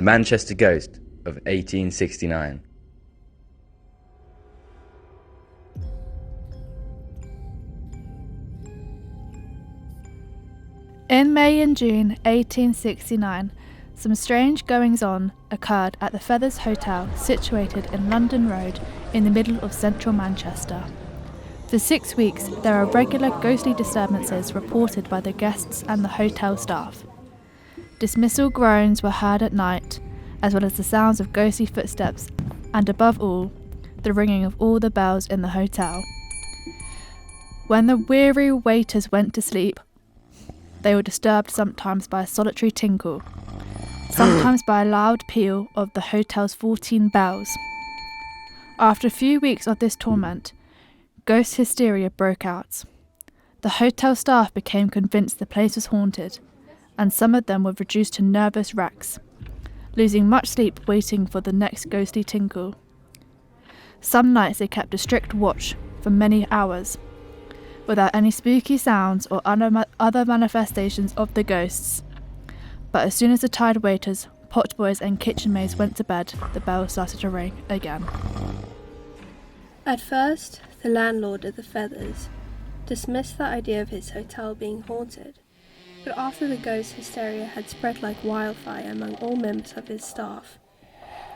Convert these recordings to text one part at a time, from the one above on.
The Manchester Ghost of 1869. In May and June 1869, some strange goings-on occurred at the Feathers Hotel situated in London Road in the middle of central Manchester. For 6 weeks, there are regular ghostly disturbances reported by the guests and the hotel staff. Dismissal groans were heard at night, as well as the sounds of ghostly footsteps, and above all, the ringing of all the bells in the hotel. When the weary waiters went to sleep, they were disturbed sometimes by a solitary tinkle, sometimes by a loud peal of the hotel's 14 bells. After a few weeks of this torment, ghost hysteria broke out. The hotel staff became convinced the place was haunted, and some of them were reduced to nervous wrecks, losing much sleep waiting for the next ghostly tinkle. Some nights they kept a strict watch for many hours, without any spooky sounds or other manifestations of the ghosts. But as soon as the tired waiters, potboys and kitchen maids went to bed, the bells started to ring again. At first, the landlord of the Feathers dismissed the idea of his hotel being haunted, but after the ghost hysteria had spread like wildfire among all members of his staff,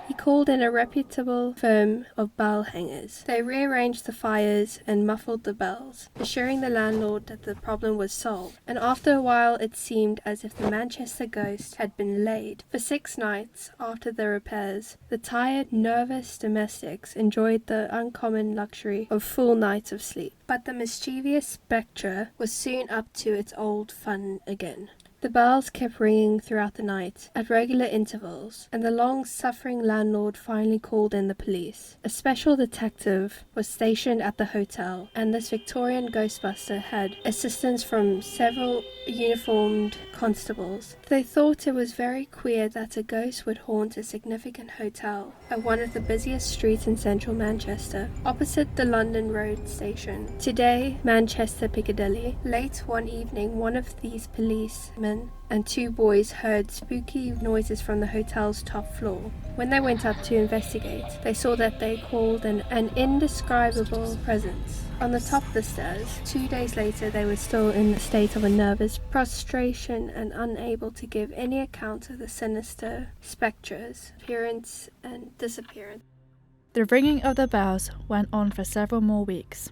he called in a reputable firm of bell hangers. They rearranged the fires and muffled the bells, assuring the landlord that the problem was solved, and after a while it seemed as if the Manchester ghost had been laid. For 6 nights after the repairs, the tired, nervous domestics enjoyed the uncommon luxury of full nights of sleep. But the mischievous spectre was soon up to its old fun again. The bells kept ringing throughout the night, at regular intervals, and the long-suffering landlord finally called in the police. A special detective was stationed at the hotel, and this Victorian ghostbuster had assistance from several uniformed constables. They thought it was very queer that a ghost would haunt a significant hotel at one of the busiest streets in central Manchester, opposite the London Road station, today Manchester Piccadilly. Late one evening, one of these policemen and 2 boys heard spooky noises from the hotel's top floor. When they went up to investigate, they saw that they called an indescribable presence on the top of the stairs. 2 days later, they were still in a state of a nervous prostration and unable to give any account of the sinister spectre's appearance and disappearance. The ringing of the bells went on for several more weeks,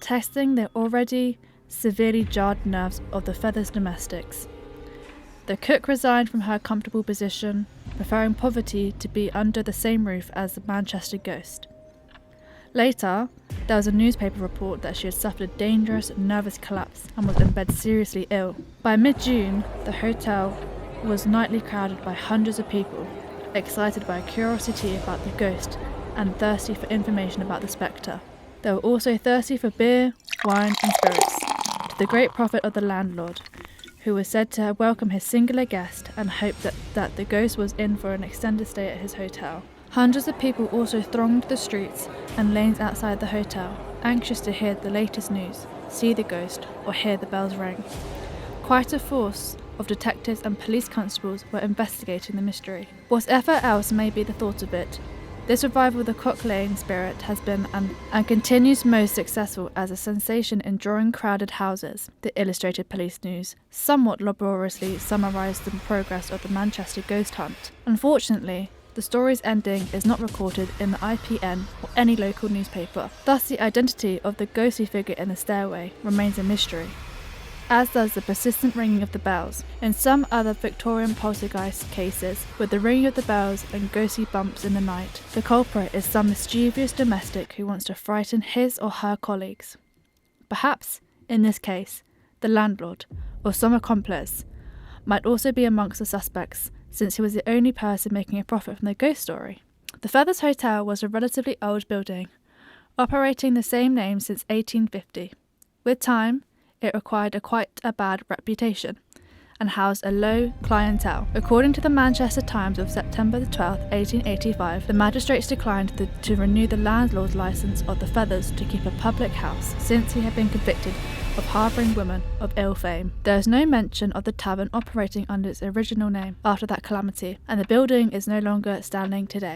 testing the already severely jarred nerves of the Feathers domestics. The cook resigned from her comfortable position, preferring poverty to be under the same roof as the Manchester ghost. Later, there was a newspaper report that she had suffered a dangerous nervous collapse and was in bed seriously ill. By mid-June, the hotel was nightly crowded by hundreds of people, excited by curiosity about the ghost and thirsty for information about the spectre. They were also thirsty for beer, wine and spirits, to the great profit of the landlord, who was said to have welcomed his singular guest and hoped that the ghost was in for an extended stay at his hotel. Hundreds of people also thronged the streets and lanes outside the hotel, anxious to hear the latest news, see the ghost, or hear the bells ring. Quite a force of detectives and police constables were investigating the mystery. Whatever else may be the thought of it, this revival of the Cock Lane spirit has been and continues most successful as a sensation in drawing crowded houses. The Illustrated Police News somewhat laboriously summarised the progress of the Manchester ghost hunt. Unfortunately, the story's ending is not recorded in the IPN or any local newspaper. Thus, the identity of the ghostly figure in the stairway remains a mystery, as does the persistent ringing of the bells. In some other Victorian poltergeist cases, with the ringing of the bells and ghostly bumps in the night, the culprit is some mischievous domestic who wants to frighten his or her colleagues. Perhaps, in this case, the landlord, or some accomplice, might also be amongst the suspects, since he was the only person making a profit from the ghost story. The Feathers Hotel was a relatively old building, operating the same name since 1850. With time, it acquired quite a bad reputation and housed a low clientele. According to the Manchester Times of September 12, 1885, the magistrates declined to renew the landlord's licence of the Feathers to keep a public house, since he had been convicted of harbouring women of ill fame. There is no mention of the tavern operating under its original name after that calamity, and the building is no longer standing today.